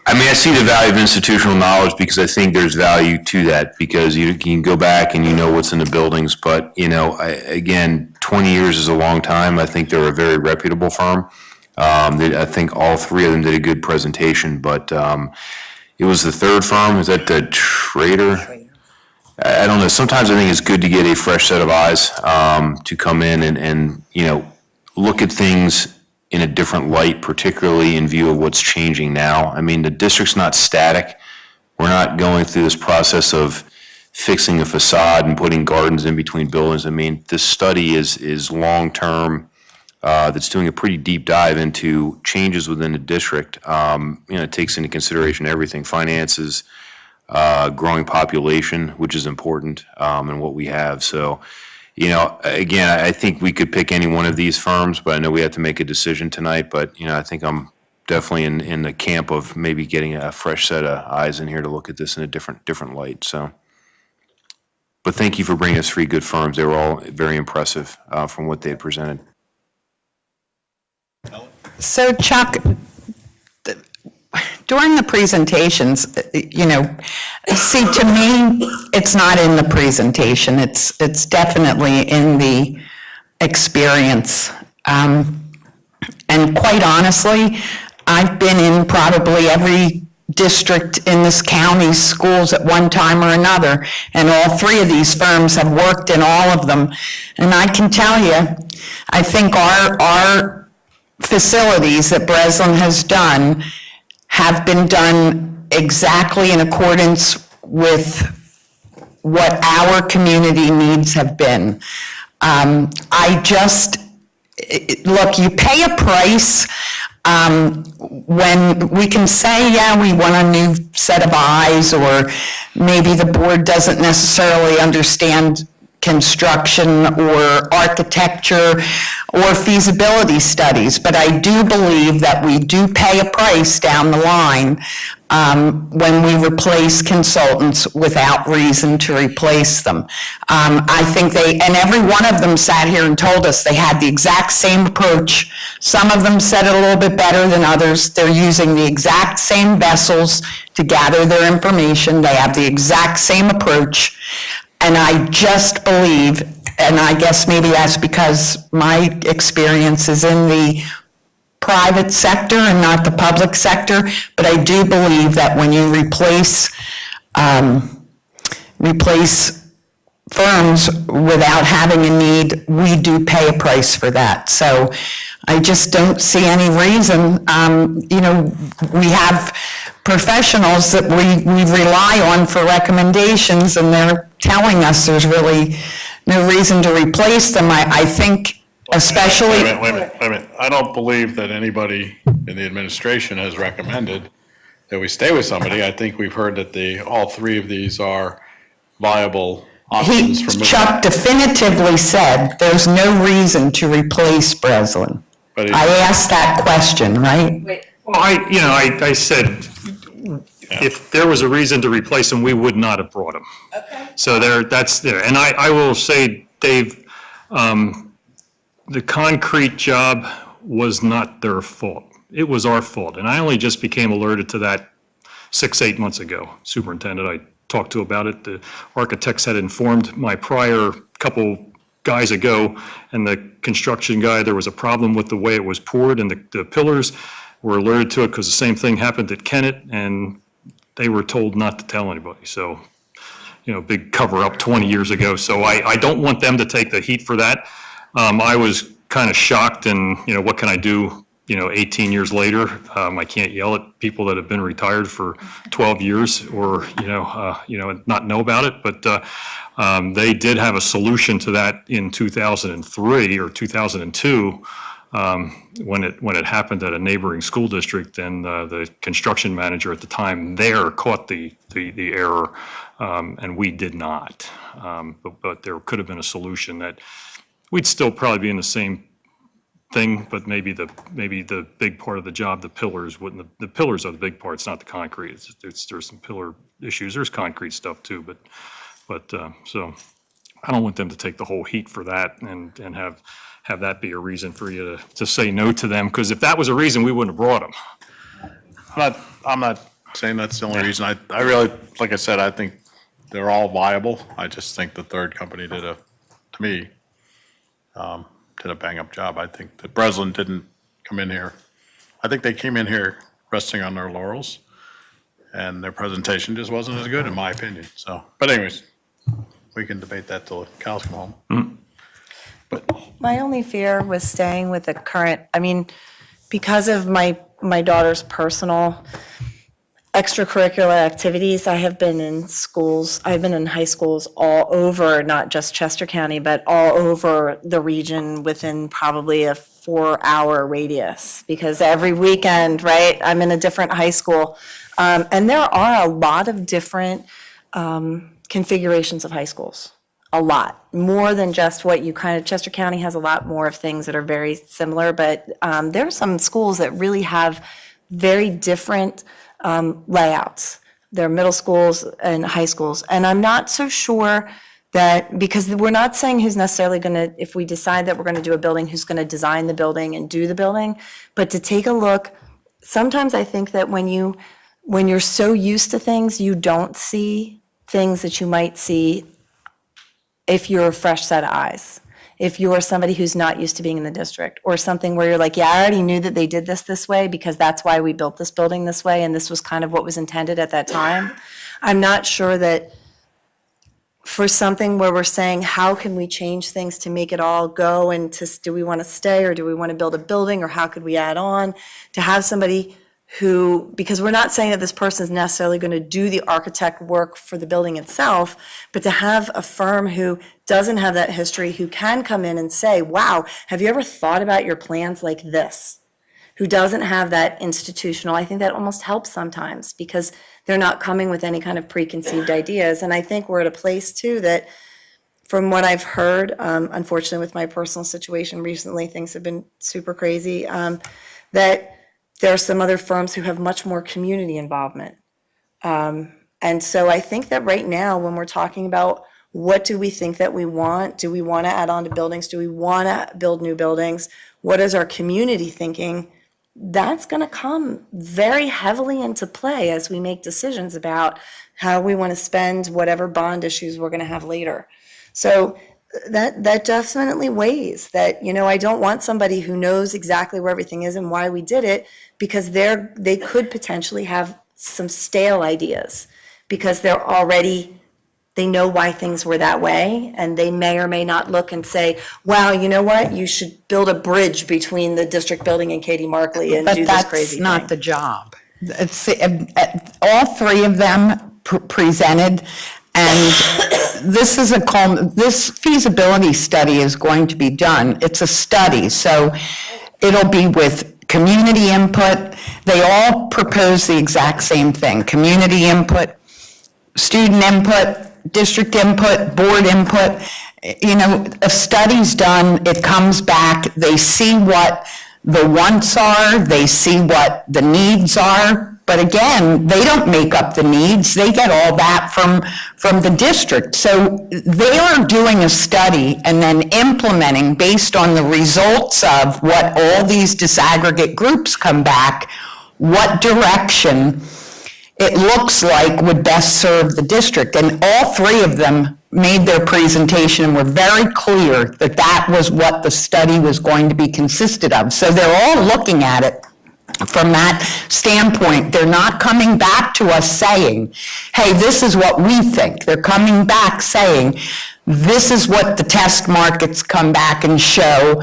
[SPEAKER 15] I see the value of institutional knowledge because I think there's value to that because you can go back and you know what's in the buildings. But, again, 20 years is a long time. I think they're a very reputable firm. I think all three of them did a good presentation, but it was the third firm. Is that the Schrader? I don't know. Sometimes I think it's good to get a fresh set of eyes to come in and look at things in a different light, particularly in view of what's changing now. I mean, the district's not static. We're not going through this process of fixing a facade and putting gardens in between buildings. I mean, this study is long-term, that's doing a pretty deep dive into changes within the district. It takes into consideration everything, finances, growing population, which is important, and what we have. So, again, I think we could pick any one of these firms, but I know we have to make a decision tonight. But, I think I'm definitely in the camp of maybe getting a fresh set of eyes in here to look at this in a different light. So, but thank you for bringing us three good firms. They were all very impressive from what they had presented.
[SPEAKER 3] So Chuck, during the presentations, see, to me, it's not in the presentation. It's definitely in the experience. And quite honestly, I've been in probably every district in this county's schools at one time or another, and all three of these firms have worked in all of them. And I can tell you, I think our facilities that Breslin has done have been done exactly in accordance with what our community needs have been. Look, you pay a price when we can say, yeah, we want a new set of eyes, or maybe the board doesn't necessarily understand construction or architecture or feasibility studies, but I do believe that we do pay a price down the line when we replace consultants without reason to replace them. I think and every one of them sat here and told us they had the exact same approach. Some of them said it a little bit better than others. They're using the exact same vessels to gather their information. They have the exact same approach. And I just believe, and I guess maybe that's because my experience is in the private sector and not the public sector, but I do believe that when you replace firms without having a need, we do pay a price for that. So I just don't see any reason. We have professionals that we rely on for recommendations, and they're telling us there's really no reason to replace them. I think especially...
[SPEAKER 1] Wait a minute. I don't believe that anybody in the administration has recommended that we stay with somebody. I think we've heard that all three of these are viable options for moving.
[SPEAKER 3] Chuck definitively said there's no reason to replace Breslin. I asked that question, right?
[SPEAKER 9] Well, I said, if there was a reason to replace them, we would not have brought them. Okay. So that's there. And I will say, Dave, the concrete job was not their fault. It was our fault. And I only just became alerted to that 6-8 months ago. Superintendent, I talked to about it. The architects had informed my prior couple guys ago, and the construction guy, there was a problem with the way it was poured, and the pillars were alerted to it because the same thing happened at Kennett, and they were told not to tell anybody. So, big cover-up 20 years ago. So I don't want them to take the heat for that. I was kind of shocked, and, what can I do? 18 years later, I can't yell at people that have been retired for 12 years or, not know about it. But they did have a solution to that in 2003 or 2002 when it happened at a neighboring school district. And the construction manager at the time there caught the error, and we did not. But there could have been a solution that we'd still probably be in the same thing, but maybe the big part of the job, the pillars wouldn't. The pillars are the big part. It's not the concrete. There's some pillar issues. There's concrete stuff too, but so I don't want them to take the whole heat for that and have that be a reason for you to say no to them. Because if that was a reason, we wouldn't have brought them.
[SPEAKER 1] I'm not saying that's the only reason. I really, like I said, I think they're all viable. I just think the third company did a bang-up job. I think that Breslin didn't come in here. I think they came in here resting on their laurels, and their presentation just wasn't as good, in my opinion. So, but anyways, we can debate that till the cows come home.
[SPEAKER 16] My only fear was staying with the current, because of my daughter's personal extracurricular activities. I have been in schools, I've been in high schools all over, not just Chester County, but all over the region within probably a 4-hour radius, because every weekend, right, I'm in a different high school. And there are a lot of different configurations of high schools. A lot, more than just what you Chester County has a lot more of things that are very similar, but there are some schools that really have very different layouts. They're middle schools and high schools. And I'm not so sure that, because we're not saying who's necessarily going to, if we decide that we're going to do a building, who's going to design the building and do the building, but to take a look. Sometimes I think that when you're so used to things, you don't see things that you might see if you're a fresh set of eyes. If you're somebody who's not used to being in the district, or something where you're like, yeah, I already knew that they did this way because that's why we built this building this way, and this was kind of what was intended at that time. I'm not sure that for something where we're saying, how can we change things to make it all go, and do we want to stay, or do we want to build a building, or how could we add on, to have somebody who, because we're not saying that this person is necessarily going to do the architect work for the building itself, but to have a firm who doesn't have that history, who can come in and say, wow, have you ever thought about your plans like this? Who doesn't have that institutional, I think that almost helps sometimes, because they're not coming with any kind of preconceived ideas. And I think we're at a place too that, from what I've heard, unfortunately with my personal situation recently, things have been super crazy, that there are some other firms who have much more community involvement. And so I think that right now, when we're talking about what do we think that we want, do we want to add on to buildings, do we want to build new buildings, what is our community thinking, that's going to come very heavily into play as we make decisions about how we want to spend whatever bond issues we're going to have later. So that definitely weighs that, I don't want somebody who knows exactly where everything is and why we did it, because they could potentially have some stale ideas, because they know why things were that way, and they may or may not look and say, wow, you know what, you should build a bridge between the district building and Katie Markley and do this crazy thing.
[SPEAKER 3] But that's not the job. All three of them presented, and this feasibility study is going to be done. It's a study, so it'll be with community input. They all propose the exact same thing: community input, student input, district input, board input. A study's done, it comes back, they see what the wants are, they see what the needs are, but again, they don't make up the needs, they get all that from the district. So they are doing a study and then implementing based on the results of what all these disaggregate groups come back, what direction it looks like would best serve the district. And all three of them made their presentation and were very clear that that was what the study was going to be consisted of. So they're all looking at it from that standpoint. They're not coming back to us saying, hey, this is what we think. They're coming back saying, this is what the test markets come back and show.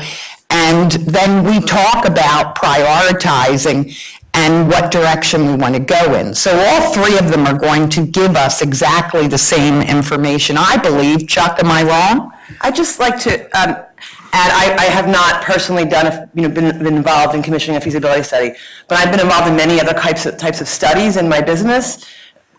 [SPEAKER 3] And then we talk about prioritizing and what direction we want to go in. So all three of them are going to give us exactly the same information, I believe. Chuck, am I wrong?
[SPEAKER 14] I'd just like to add, I have not personally done, been involved in commissioning a feasibility study, but I've been involved in many other types of studies in my business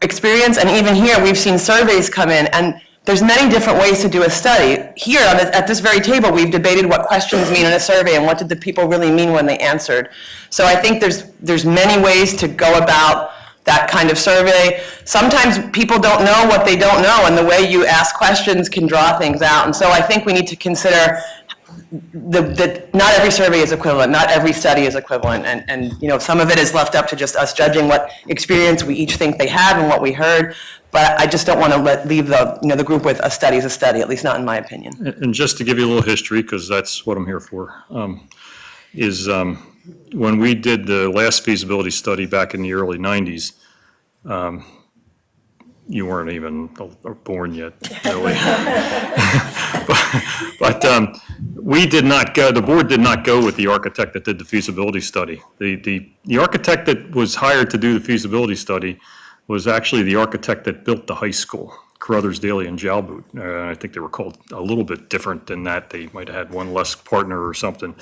[SPEAKER 14] experience, and even here, we've seen surveys come in, and there's many different ways to do a study. Here, at this very table, we've debated what questions mean in a survey and what did the people really mean when they answered. So I think there's many ways to go about that kind of survey. Sometimes people don't know what they don't know, and the way you ask questions can draw things out. And so I think we need to consider that not every survey is equivalent, not every study is equivalent, and some of it is left up to just us judging what experience we each think they have and what we heard. But I just don't want to leave the group with a study is a study, at least not in my opinion.
[SPEAKER 9] And just to give you a little history, because that's what I'm here for, when we did the last feasibility study back in the early 90s, you weren't even born yet, really. But we did not go, the board did not go with the architect that did the feasibility study. The architect that was hired to do the feasibility study was actually the architect that built the high school, Carruthers, Daly, and Jalboot. I think they were called a little bit different than that. They might have had one less partner or something.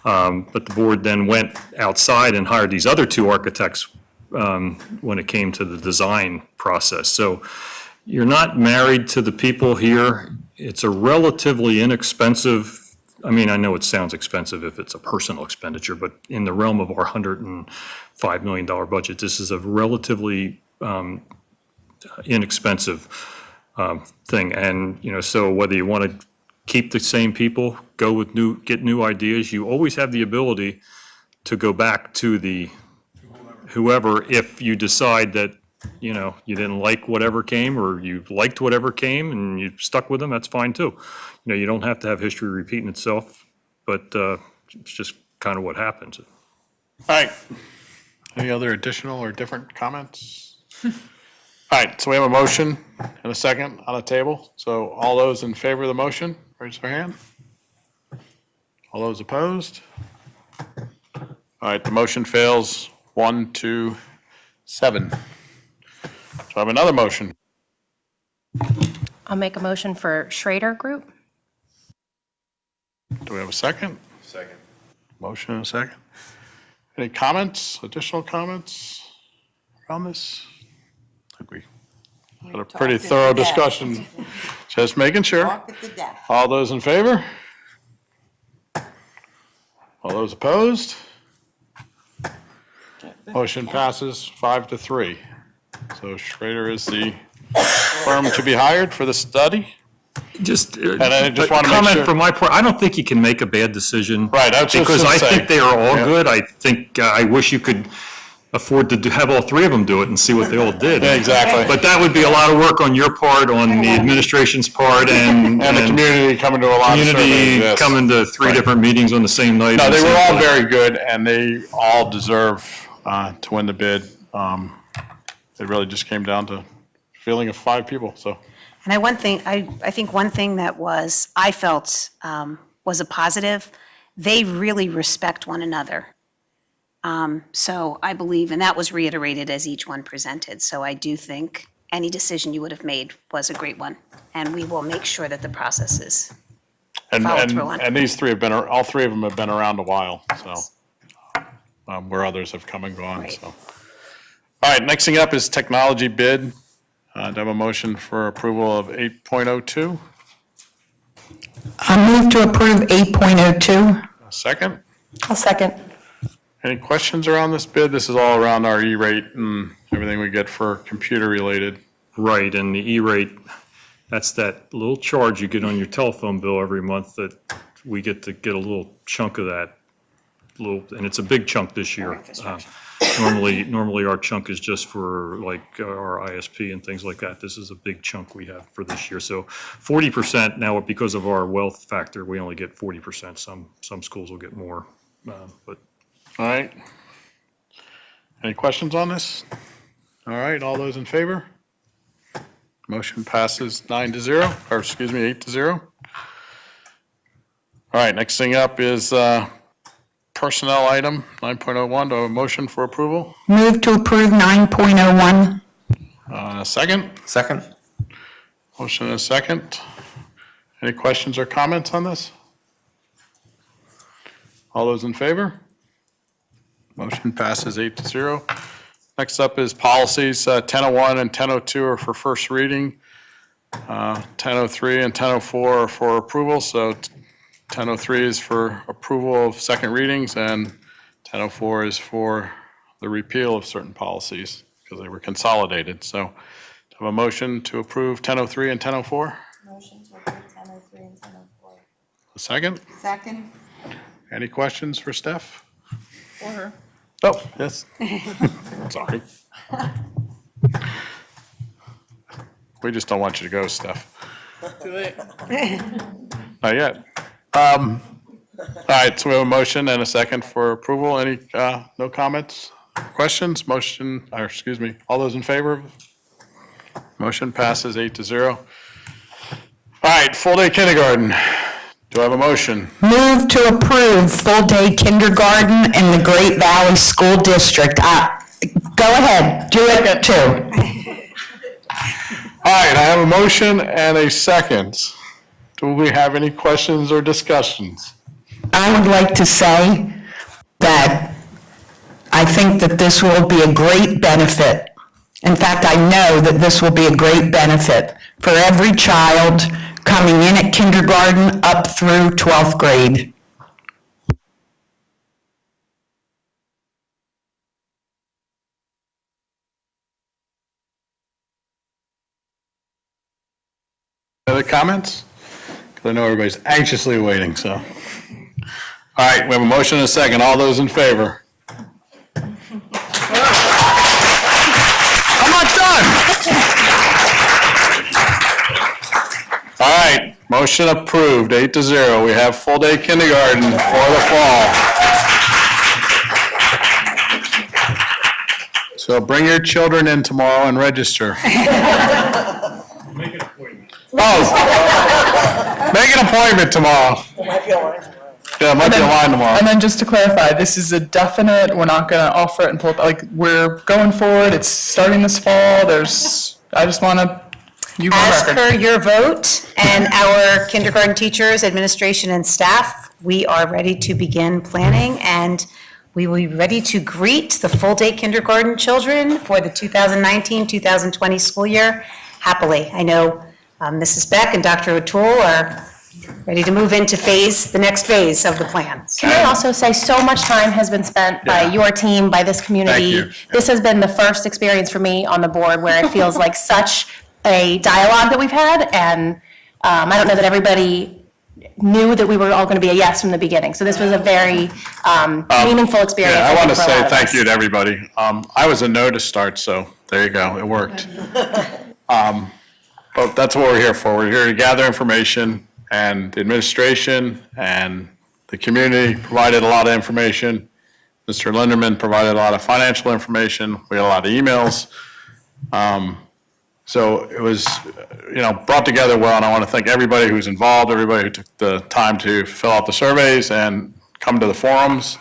[SPEAKER 9] But the board then went outside and hired these other two architects when it came to the design process. So you're not married to the people here. It's a relatively inexpensive, I mean, I know it sounds expensive if it's a personal expenditure, but in the realm of our $105 million budget, this is a relatively inexpensive thing. And, so whether you want to keep the same people, get new ideas, you always have the ability to go back to whoever, if you decide that, you didn't like whatever came, or you liked whatever came and you stuck with them, that's fine too. You don't have to have history repeating itself, but it's just kind of what happens.
[SPEAKER 1] All right. Any other additional or different comments? All right, so we have a motion and a second on the table. So all those in favor of the motion, raise their hand. All those opposed? All right, the motion fails 1, 2, 7. So I have another motion.
[SPEAKER 12] I'll make a motion for Schrader Group.
[SPEAKER 1] Do we have a second? Second. Motion and a second. Any comments, additional comments around this? I think we had a pretty thorough discussion. Just making sure. All those in favor? All those opposed? Motion passes 5-3. So Schrader is the firm to be hired for the study. And I just want to make
[SPEAKER 9] comment
[SPEAKER 1] sure.
[SPEAKER 9] from my part, I don't think you can make a bad decision.
[SPEAKER 1] Right, I was just
[SPEAKER 9] Because
[SPEAKER 1] gonna
[SPEAKER 9] I
[SPEAKER 1] say.
[SPEAKER 9] think they are all
[SPEAKER 1] Yeah.
[SPEAKER 9] good. I think, I wish you could afford to have all three of them do it and see what they all did.
[SPEAKER 1] Yeah, exactly.
[SPEAKER 9] But that would be a lot of work on your part, on the administration's part, and.
[SPEAKER 1] And the community coming to a lot of surveys,
[SPEAKER 9] Community
[SPEAKER 1] yes.
[SPEAKER 9] coming to three
[SPEAKER 1] Right.
[SPEAKER 9] different meetings on the same night.
[SPEAKER 1] No,
[SPEAKER 9] on the
[SPEAKER 1] they
[SPEAKER 9] same
[SPEAKER 1] were all
[SPEAKER 9] place.
[SPEAKER 1] very good, and they all deserve to win the bid. It really just came down to feeling of 5 people, so.
[SPEAKER 8] And I think one thing that I felt was a positive, they really respect one another. So I believe, and that was reiterated as each one presented, so I do think any decision you would have made was a great one. And we will make sure that the process is followed through on.
[SPEAKER 1] And these three all 3 of them have been around a while, so, where others have come and gone,
[SPEAKER 8] Right.
[SPEAKER 1] so. All right, next thing up is technology bid. Do I have a motion for approval of 8.02?
[SPEAKER 3] I move to approve 8.02.
[SPEAKER 1] A second?
[SPEAKER 14] I'll second.
[SPEAKER 1] Any questions around this bid? This is all around our E-rate and everything we get for computer-related.
[SPEAKER 9] Right, and the E-rate, that's that little charge you get on your telephone bill every month that we get to get a little chunk of that little, and it's a big chunk this year. Normally our chunk is just for like our ISP and things like that. This is a big chunk we have for this year. So 40% now, because of our wealth factor, we only get 40%. Some schools will get more, but.
[SPEAKER 1] All right. Any questions on this? All right, all those in favor? Motion passes 9-0, or excuse me, 8-0. All right, next thing up is personnel item 9.01. Do I have a motion for approval?
[SPEAKER 3] Move to approve 9.01.
[SPEAKER 1] Second?
[SPEAKER 5] Second?
[SPEAKER 1] Motion and a second. Any questions or comments on this? All those in favor? Motion passes 8-0. Next up is policies. 1001 and 1002 are for first reading. 1003 and 1004 are for approval. So 1003 is for approval of second readings, and 1004 is for the repeal of certain policies because they were consolidated. So do I have a motion to approve 1003 and 1004?
[SPEAKER 16] Motion to approve 1003 and 1004.
[SPEAKER 1] A second?
[SPEAKER 16] Second.
[SPEAKER 1] Any questions for Steph?
[SPEAKER 16] Or her.
[SPEAKER 1] Oh, yes. Sorry. We just don't want you to go, Steph.
[SPEAKER 13] Too late.
[SPEAKER 1] Not yet. All right, so we have a motion and a second for approval. Any, no comments, questions? Motion, or excuse me, all those in favor? Motion passes 8-0. All right, full-day kindergarten. Do I have a motion?
[SPEAKER 3] Move to approve full-day kindergarten in the Great Valley School District. Go ahead, do it too.
[SPEAKER 1] All right, I have a motion and a second. Do we have any questions or discussions?
[SPEAKER 3] I would like to say that I think that this will be a great benefit. In fact, I know that this will be a great benefit for every child coming in at kindergarten up through 12th grade.
[SPEAKER 1] Other comments? Because I know everybody's anxiously waiting, so. All right, we have a motion and a second. All those in favor? I'm not done. All right, motion approved, 8-0. We have full-day kindergarten for the fall. So bring your children in tomorrow and register.
[SPEAKER 9] Make an appointment.
[SPEAKER 1] Oh, make an appointment tomorrow. Yeah, it might be a line tomorrow.
[SPEAKER 13] And then just to clarify, this is a definite, we're not gonna offer it and pull it, like, we're going forward, it's starting this fall, I just wanna, you go on
[SPEAKER 8] As
[SPEAKER 13] record.
[SPEAKER 8] per your vote and our kindergarten teachers, administration, and staff, we are ready to begin planning, and we will be ready to greet the full-day kindergarten children for the 2019-2020 school year happily. I know Mrs. Beck and Dr. O'Toole are ready to move into the next phase of the plan.
[SPEAKER 12] Can I also say, so much time has been spent by your team, by this community.
[SPEAKER 1] you.
[SPEAKER 12] This has been the first experience for me on the board where it feels like such a dialogue that we've had, and I don't know that everybody knew that we were all going to be a yes from the beginning. So this was a very meaningful experience.
[SPEAKER 1] Yeah, I want to
[SPEAKER 12] think, for a lot
[SPEAKER 1] say
[SPEAKER 12] of
[SPEAKER 1] thank
[SPEAKER 12] us.
[SPEAKER 1] you to everybody. I was a no to start, so there you go, it worked. But that's what we're here for. We're here to gather information, and the administration and the community provided a lot of information. Mr. Linderman provided a lot of financial information. We had a lot of emails. So it was, brought together well, and I want to thank everybody who's involved, everybody who took the time to fill out the surveys and come to the forums.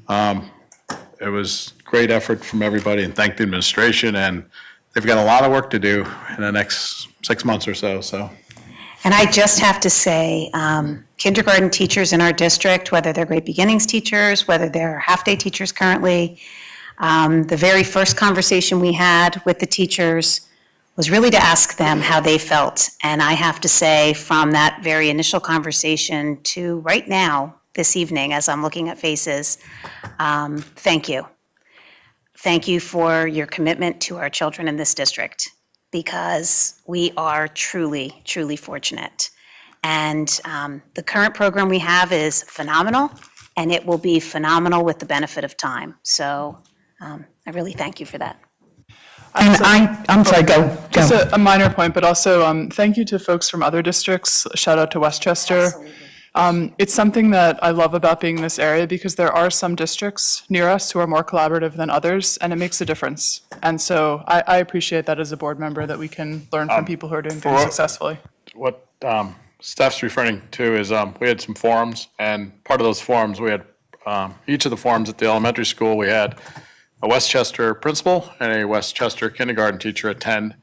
[SPEAKER 1] It was great effort from everybody, and thank the administration, and they've got a lot of work to do in the next 6 months or so.
[SPEAKER 8] And I just have to say, kindergarten teachers in our district, whether they're Great Beginnings teachers, whether they're half-day teachers currently, the very first conversation we had with the teachers was really to ask them how they felt. And I have to say, from that very initial conversation to right now, this evening, as I'm looking at faces, thank you. Thank you for your commitment to our children in this district, because we are truly, truly fortunate. And the current program we have is phenomenal, and it will be phenomenal with the benefit of time. So I really thank you for that.
[SPEAKER 3] And I'm sorry, go.
[SPEAKER 13] Just a minor point, but also thank you to folks from other districts. Shout out to Westchester. It's something that I love about being in this area because there are some districts near us who are more collaborative than others, and it makes a difference. And so I appreciate that as a board member, that we can learn from people who are doing things successfully.
[SPEAKER 1] What Steph's referring to is we had some forums, and part of those forums, we had each of the forums at the elementary school, we had a Westchester principal and a Westchester kindergarten teacher attend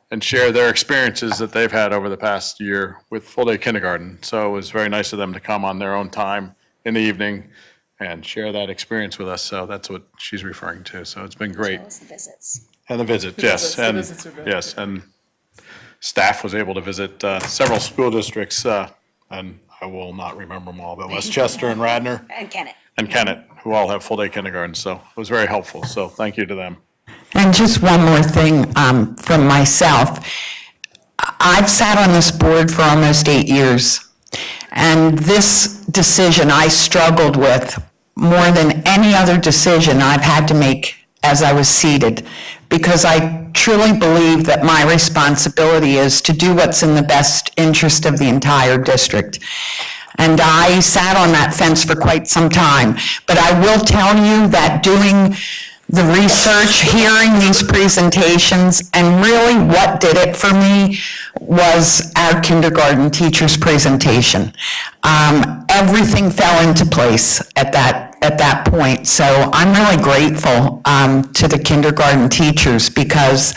[SPEAKER 1] and share their experiences that they've had over the past year with full-day kindergarten. So it was very nice of them to come on their own time in the evening and share that experience with us. So that's what she's referring to. So it's been great.
[SPEAKER 8] The visits.
[SPEAKER 1] And the visits, yes.
[SPEAKER 13] The
[SPEAKER 1] And
[SPEAKER 13] visits are good.
[SPEAKER 1] yes, and staff was able to visit several school districts, and I will not remember them all, but Westchester and Radnor
[SPEAKER 8] And Kennett.
[SPEAKER 1] and Kennett, who all have full-day kindergarten. So it was very helpful. So thank you to them.
[SPEAKER 3] And just one more thing from myself. I've sat on this board for almost 8 years, and this decision I struggled with more than any other decision I've had to make as I was seated, because I truly believe that my responsibility is to do what's in the best interest of the entire district. And I sat on that fence for quite some time, but I will tell you that doing the research, hearing these presentations, and really what did it for me was our kindergarten teacher's presentation. Everything fell into place at that point. So I'm really grateful to the kindergarten teachers, because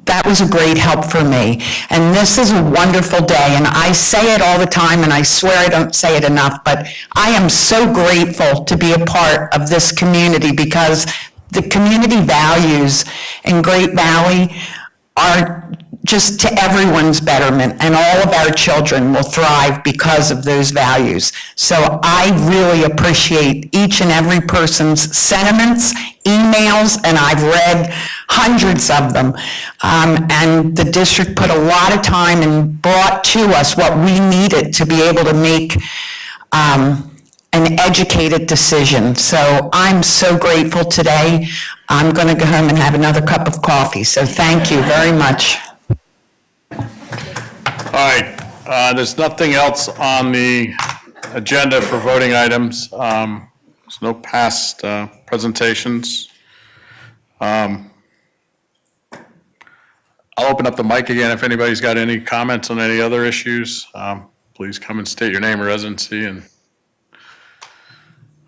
[SPEAKER 3] that was a great help for me. And this is a wonderful day, and I say it all the time, and I swear I don't say it enough, but I am so grateful to be a part of this community, because the community values in Great Valley are just to everyone's betterment, and all of our children will thrive because of those values. So I really appreciate each and every person's sentiments, emails, and I've read hundreds of them. And the district put a lot of time and brought to us what we needed to be able to make an educated decision. So I'm so grateful today. I'm going to go home and have another cup of coffee. So thank you very much.
[SPEAKER 1] All right, there's nothing else on the agenda for voting items. There's no past presentations. I'll open up the mic again if anybody's got any comments on any other issues. Please come and state your name and residency. And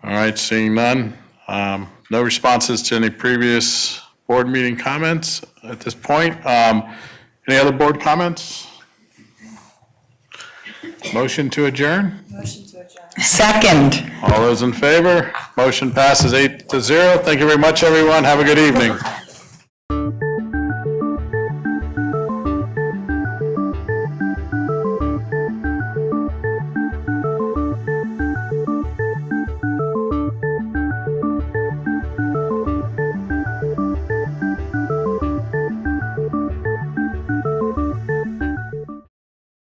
[SPEAKER 1] all right, seeing none. No responses to any previous board meeting comments at this point. Any other board comments? Motion to adjourn?
[SPEAKER 3] Second.
[SPEAKER 1] All those in favor? Motion passes 8-0. Thank you very much, everyone. Have a good evening.